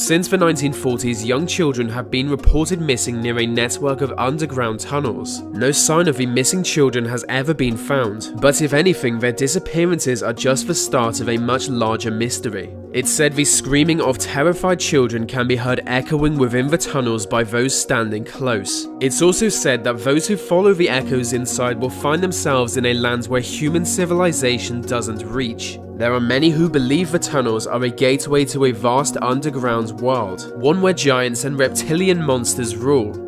Since the 1940s, young children have been reported missing near a network of underground tunnels. No sign of the missing children has ever been found, but if anything, their disappearances are just the start of a much larger mystery. It's said the screaming of terrified children can be heard echoing within the tunnels by those standing close. It's also said that those who follow the echoes inside will find themselves in a land where human civilization doesn't reach. There are many who believe the tunnels are a gateway to a vast underground world, one where giants and reptilian monsters rule.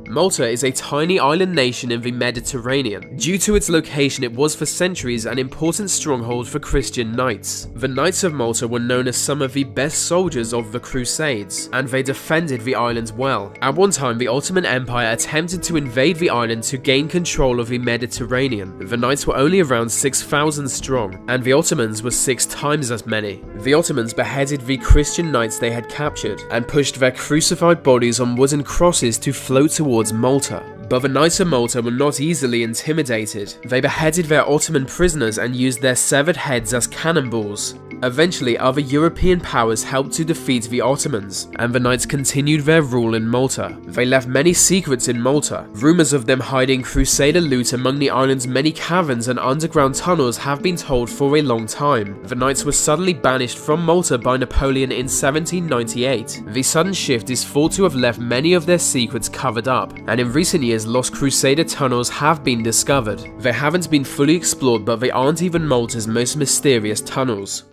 Malta is a tiny island nation in the Mediterranean. Due to its location, it was for centuries an important stronghold for Christian knights. The Knights of Malta were known as some of the best soldiers of the Crusades, and they defended the island well. At one time, the Ottoman Empire attempted to invade the island to gain control of the Mediterranean. The Knights were only around 6,000 strong, and the Ottomans were 6 times as many. The Ottomans beheaded the Christian knights they had captured, and pushed their crucified bodies on wooden crosses to float towards Malta. But the Knights of Malta were not easily intimidated. They beheaded their Ottoman prisoners and used their severed heads as cannonballs. Eventually, other European powers helped to defeat the Ottomans, and the Knights continued their rule in Malta. They left many secrets in Malta. Rumors of them hiding Crusader loot among the island's many caverns and underground tunnels have been told for a long time. The Knights were suddenly banished from Malta by Napoleon in 1798. The sudden shift is thought to have left many of their secrets covered up, and in recent years lost Crusader tunnels have been discovered. They haven't been fully explored, but they aren't even Malta's most mysterious tunnels.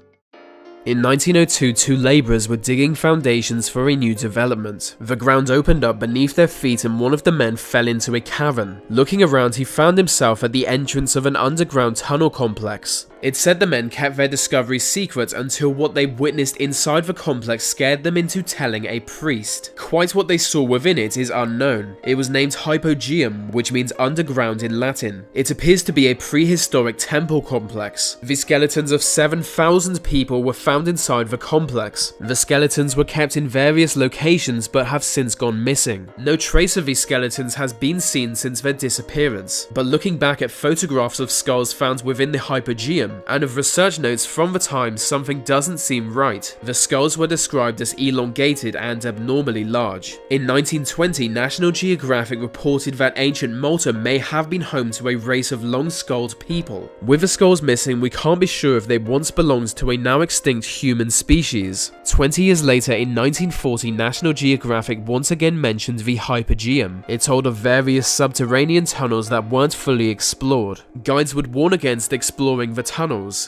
In 1902, 2 labourers were digging foundations for a new development. The ground opened up beneath their feet and one of the men fell into a cavern. Looking around, he found himself at the entrance of an underground tunnel complex. It's said the men kept their discovery secret until what they witnessed inside the complex scared them into telling a priest. Quite what they saw within it is unknown. It was named Hypogeum, which means underground in Latin. It appears to be a prehistoric temple complex. The skeletons of 7,000 people were found inside the complex. The skeletons were kept in various locations but have since gone missing. No trace of these skeletons has been seen since their disappearance. But looking back at photographs of skulls found within the Hypogeum, and of research notes from the time, something doesn't seem right. The skulls were described as elongated and abnormally large. In 1920, National Geographic reported that ancient Malta may have been home to a race of long-skulled people. With the skulls missing, we can't be sure if they once belonged to a now extinct human species. 20 years later, in 1940, National Geographic once again mentioned the Hypogeum. It told of various subterranean tunnels that weren't fully explored. Guides would warn against exploring the tunnels.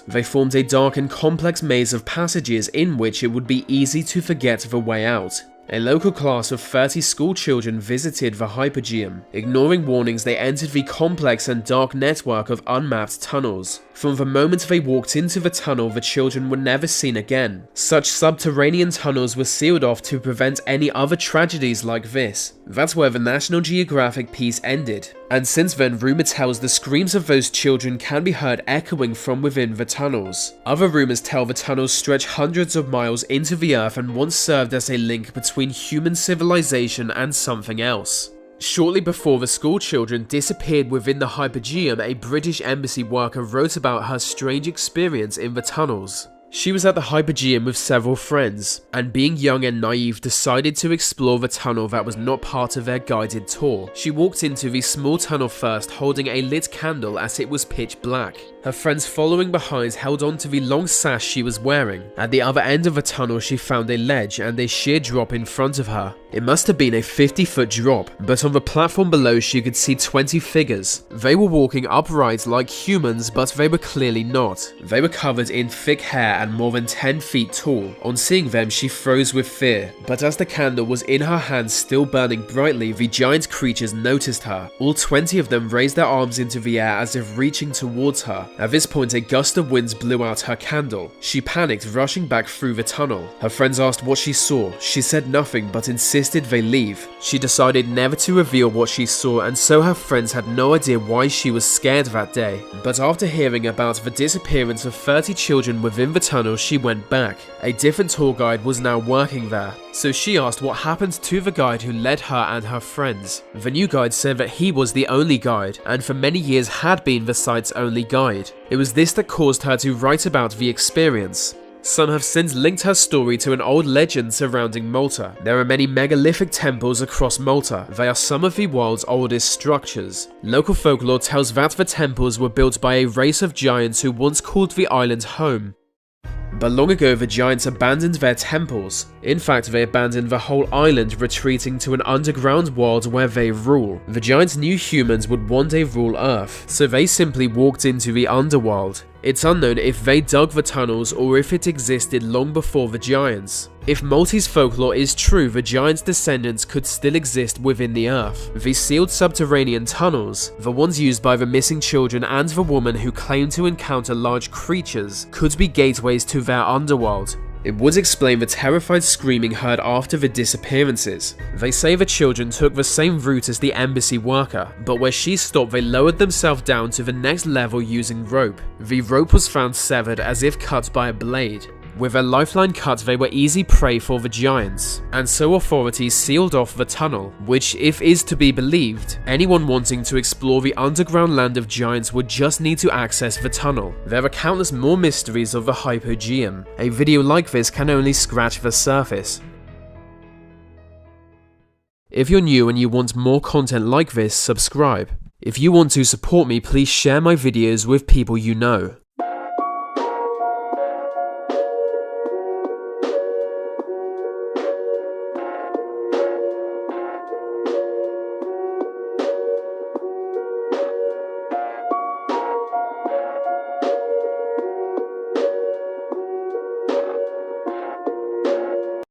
They formed a dark and complex maze of passages in which it would be easy to forget the way out. A local class of 30 school children visited the Hypogeum. Ignoring warnings, they entered the complex and dark network of unmapped tunnels. From the moment they walked into the tunnel, the children were never seen again. Such subterranean tunnels were sealed off to prevent any other tragedies like this. That's where the National Geographic piece ended. And since then, rumour tells the screams of those children can be heard echoing from within the tunnels. Other rumours tell the tunnels stretch hundreds of miles into the earth and once served as a link between human civilization and something else. Shortly before the school children disappeared within the Hypogeum, a British embassy worker wrote about her strange experience in the tunnels. She was at the Hypogeum with several friends, and being young and naive, decided to explore the tunnel that was not part of their guided tour. She walked into the small tunnel first, holding a lit candle as it was pitch black. Her friends following behind held on to the long sash she was wearing. At the other end of the tunnel, she found a ledge and a sheer drop in front of her. It must have been a 50-foot drop, but on the platform below she could see 20 figures. They were walking upright like humans, but they were clearly not. They were covered in thick hair and more than 10 feet tall. On seeing them, she froze with fear, but as the candle was in her hand still burning brightly, the giant creatures noticed her. All 20 of them raised their arms into the air as if reaching towards her. At this point, a gust of winds blew out her candle. She panicked, rushing back through the tunnel. Her friends asked what she saw. She said nothing, but insisted insisted they leave. She decided never to reveal what she saw, and so her friends had no idea why she was scared that day. But after hearing about the disappearance of 30 children within the tunnel, she went back. A different tour guide was now working there, so she asked what happened to the guide who led her and her friends. The new guide said that he was the only guide, and for many years had been the site's only guide. It was this that caused her to write about the experience. Some have since linked her story to an old legend surrounding Malta. There are many megalithic temples across Malta. They are some of the world's oldest structures. Local folklore tells that the temples were built by a race of giants who once called the island home. But long ago, the giants abandoned their temples. In fact, they abandoned the whole island, retreating to an underground world where they rule. The giants knew humans would one day rule Earth, so they simply walked into the underworld. It's unknown if they dug the tunnels or if it existed long before the giants. If Maltese folklore is true, the giants' descendants could still exist within the earth. The sealed subterranean tunnels, the ones used by the missing children and the woman who claimed to encounter large creatures, could be gateways to their underworld. It would explain the terrified screaming heard after the disappearances. They say the children took the same route as the embassy worker, but where she stopped they lowered themselves down to the next level using rope. The rope was found severed as if cut by a blade. With their lifeline cut, they were easy prey for the giants, and so authorities sealed off the tunnel, which, if is to be believed, anyone wanting to explore the underground land of giants would just need to access the tunnel. There are countless more mysteries of the Hypogeum. A video like this can only scratch the surface. If you're new and you want more content like this, subscribe. If you want to support me, please share my videos with people you know.